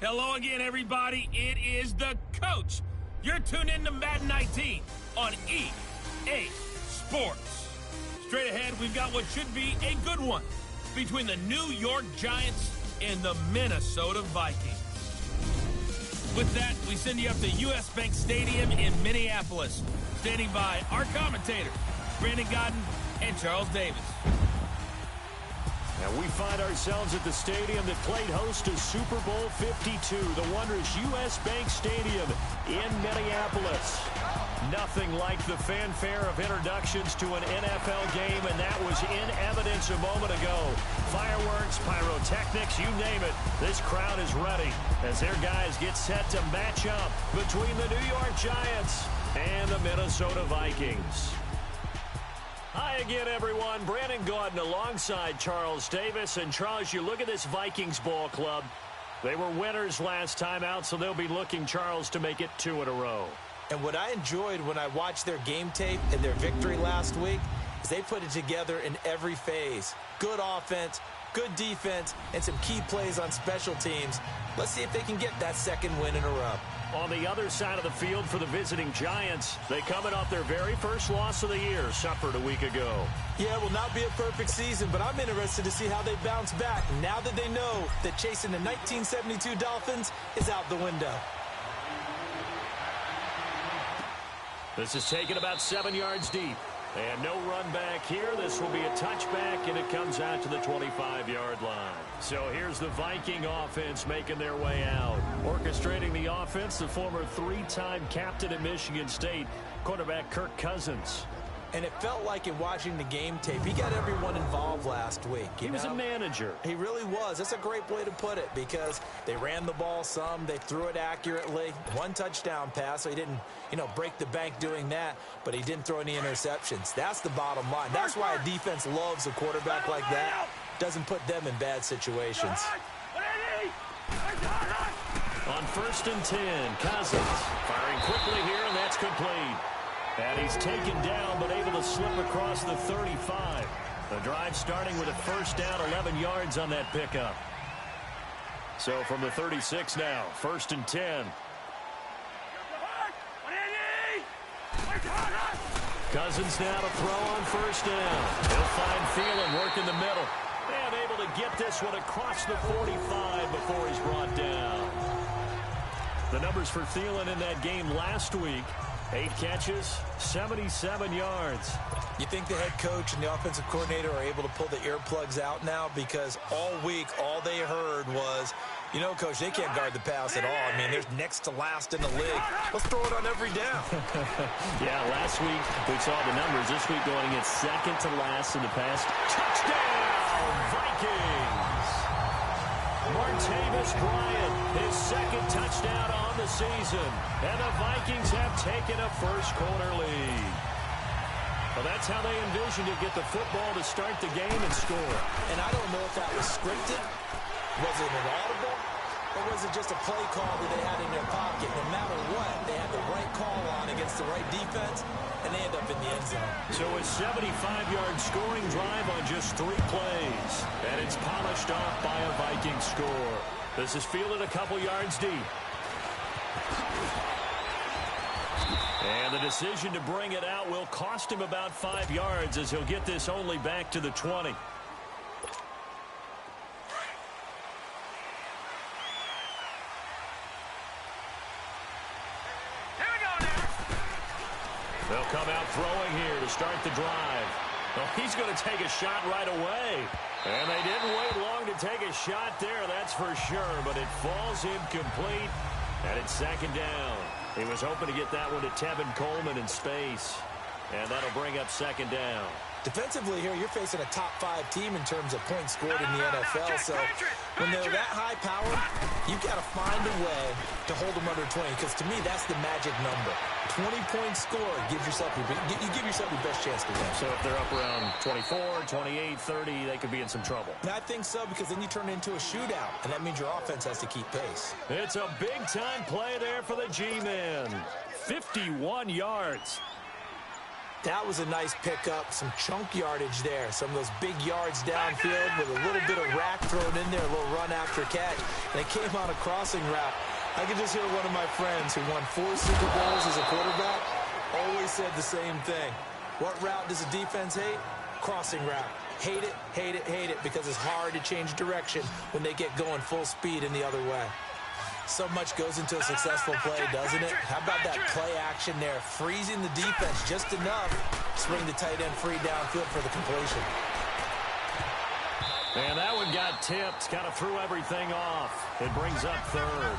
Hello again, everybody. It is the coach. You're tuned in to Madden 19 on EA Sports. Straight ahead, we've got what should be a good one between the New York Giants and the Minnesota Vikings. With that, we send you up to U.S. Bank Stadium in Minneapolis. Standing by our commentators, Brandon Godden and Charles Davis. And we find ourselves at the stadium that played host to Super Bowl 52, the wondrous U.S. Bank Stadium in Minneapolis. Nothing like the fanfare of introductions to an NFL game, and that was in evidence a moment ago. Fireworks, pyrotechnics, you name it. This crowd is ready as their guys get set to match up between the New York Giants and the Minnesota Vikings. Hi again, everyone. Brandon Gaudin alongside Charles Davis. And Charles, you look at this Vikings ball club. They were winners last time out, so they'll be looking, Charles, to make it 2 in a row. And what I enjoyed when I watched their game tape and their victory last week is they put it together in every phase. Good offense, good defense, and some key plays on special teams. Let's see if they can get that second win in a row. On the other side of the field for the visiting Giants, they coming off their very first loss of the year, suffered a week ago. Yeah, it will not be a perfect season, but I'm interested to see how they bounce back now that they know that chasing the 1972 Dolphins is out the window. This is taken about 7 yards deep. And no run back here. This will be a touchback, and it comes out to the 25-yard line. So here's the Viking offense making their way out. Orchestrating the offense, the former 3-time captain at Michigan State, quarterback Kirk Cousins. And it felt like in watching the game tape, he got everyone involved last week. He was a manager. He really was. That's a great way to put it because they ran the ball some. They threw it accurately. 1 touchdown pass, so he didn't, break the bank doing that, but he didn't throw any interceptions. That's the bottom line. That's why a defense loves a quarterback like that. Doesn't put them in bad situations. On 1st and 10, Cousins firing quickly here, and that's complete. And he's taken down, but able to slip across the 35. The drive starting with a first down, 11 yards on that pickup. So from the 36 now, 1st and 10. Cousins now to throw on 1st down. He'll find Thielen working the middle. And able to get this one across the 45 before he's brought down. The numbers for Thielen in that game last week: 8 catches, 77 yards. You think the head coach and the offensive coordinator are able to pull the earplugs out now? Because all week, all they heard was, Coach, they can't guard the pass at all. I mean, they're next to last in the league. Let's throw it on every down. Yeah, last week we saw the numbers. This week going against second to last in the pass. Touchdown, Vikings! Martavis Bryant, his 2nd touchdown on the season. And the Vikings have taken a first-quarter lead. Well, that's how they envisioned to get the football to start the game and score. And I don't know if that was scripted. Was it an audible? Or was it just a play call that they had in their pocket? No matter what, they had the right call on against the right defense, and they end up in the end zone. So a 75-yard scoring drive on just 3 plays. And it's polished off by a Viking score. This is fielded a couple yards deep. And the decision to bring it out will cost him about 5 yards as he'll get this only back to the 20. They'll come out throwing here to start the drive. Well, he's going to take a shot right away. And they didn't wait long to take a shot there, that's for sure. But it falls incomplete, and it's 2nd down. He was hoping to get that one to Tevin Coleman in space. And that'll bring up 2nd down. Defensively here, you're facing a top-5 team in terms of points scored in the NFL. So when they're that high power, you've got to find a way to hold them under 20. Because to me, that's the magic number. 20-point score gives yourself your best chance to win. So if they're up around 24, 28, 30, they could be in some trouble. And I think so, because then you turn it into a shootout, and that means your offense has to keep pace. It's a big-time play there for the G-Men. 51 yards. That was a nice pickup, some chunk yardage there. Some of those big yards downfield with a little bit of rack thrown in there, a little run after catch. And it came on a crossing route. I could just hear one of my friends who won 4 Super Bowls as a quarterback always said the same thing. What route does the defense hate? Crossing route. Hate it, hate it, hate it, because it's hard to change direction when they get going full speed in the other way. So much goes into a successful play, doesn't it? How about that play action there, freezing the defense just enough to swing the tight end free downfield for the completion. And that one got tipped, kind of threw everything off. It brings up third.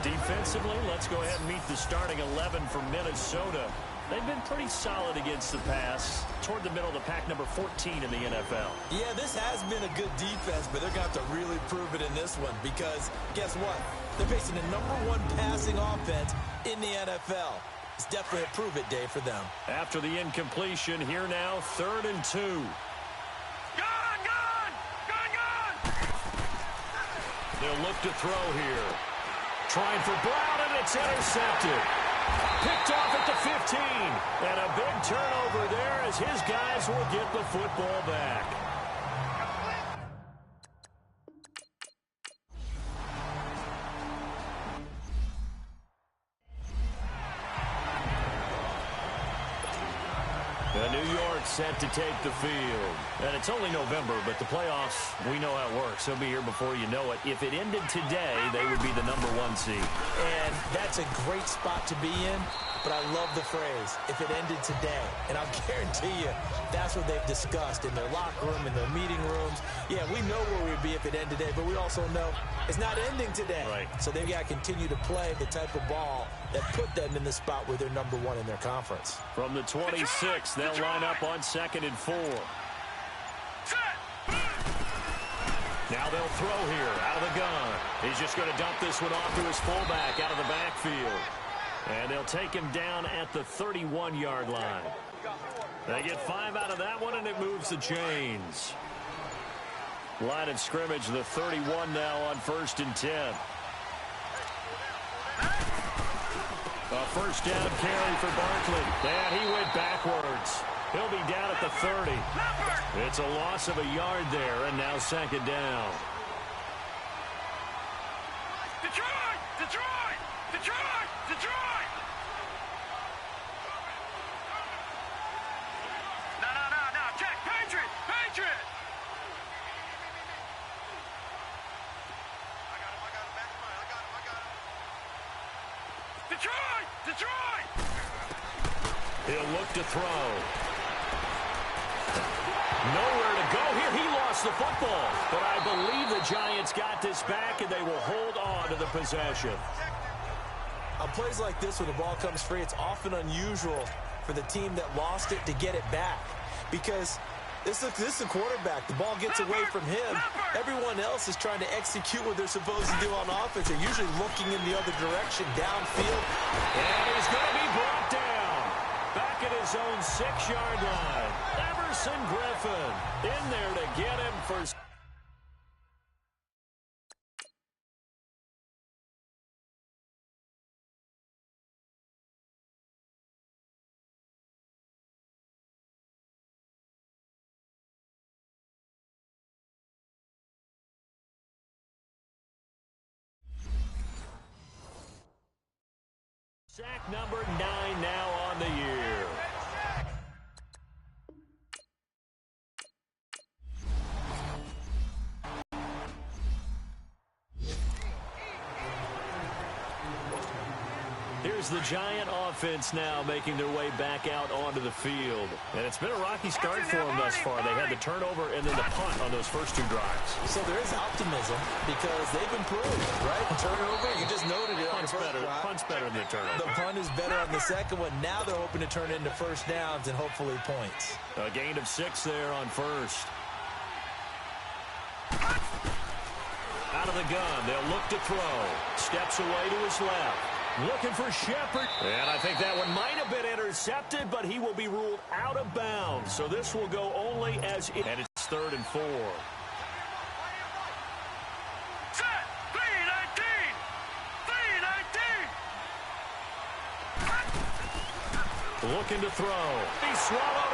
Defensively, let's go ahead and meet the starting 11 for Minnesota. They've been pretty solid against the pass, toward the middle of the pack, number 14 in the NFL. Yeah, this has been a good defense, but they're going to have to really prove it in this one because, guess what? They're facing the #1 passing offense in the NFL. It's definitely a prove-it day for them. After the incompletion, here now, 3rd and 2. They'll look to throw here. Trying for Brown, and it's intercepted. Picked off at the 15. And a big turnover there as his guys will get the football back. New York set to take the field. And it's only November, but the playoffs, we know how it works. They'll be here before you know it. If it ended today, they would be the #1 seed. And that's a great spot to be in, but I love the phrase, if it ended today. And I'll guarantee you, that's what they've discussed in their locker room, in their meeting rooms. Yeah, we know where we'd be if it ended today, but we also know it's not ending today. Right. So they've got to continue to play the type of ball that put them in the spot where they're #1 in their conference. From the 26, they'll line up on 2nd and 4. Now they'll throw here out of the gun. He's just going to dump this one off to his fullback out of the backfield. And they'll take him down at the 31-yard line. They get 5 out of that one, and it moves the chains. Line of scrimmage, the 31 now on 1st and 10. A first down carry for Barkley. And he went backwards. He'll be down at the 30. It's a loss of a yard there, and now 2nd down. Detroit! Detroit! Detroit! Detroit! No. Check. Patriot! Patriot! I got him. Detroit! Detroit! He'll look to throw. Nowhere to go here. He lost the football. But I believe the Giants got this back, and they will hold on to the possession. On plays like this, when the ball comes free, it's often unusual for the team that lost it to get it back. Because this is a quarterback. The ball gets away from him. Everyone else is trying to execute what they're supposed to do on offense. They're usually looking in the other direction, downfield. And he's going to be brought down. Back at his own 6-yard line. Everson Griffin in there to get him for... Sack number 9 now on the year. Here's the Giant offense now making their way back out onto the field. And it's been a rocky start for them thus far. They had the turnover and then the punt on those first 2 drives. So there is optimism because they've improved, right? Turnover, you just noted it. Punt's better than the turnover. The punt is better on the second one. Now they're hoping to turn it into first downs and hopefully points. A gain of 6 there on first. Out of the gun, they'll look to throw. Steps away to his left. Looking for Shepard. And I think that one might have been intercepted, but he will be ruled out of bounds. So this will go only as... And it's 3rd and 4. Set! 3-19! 3-19! Looking to throw. He swallowed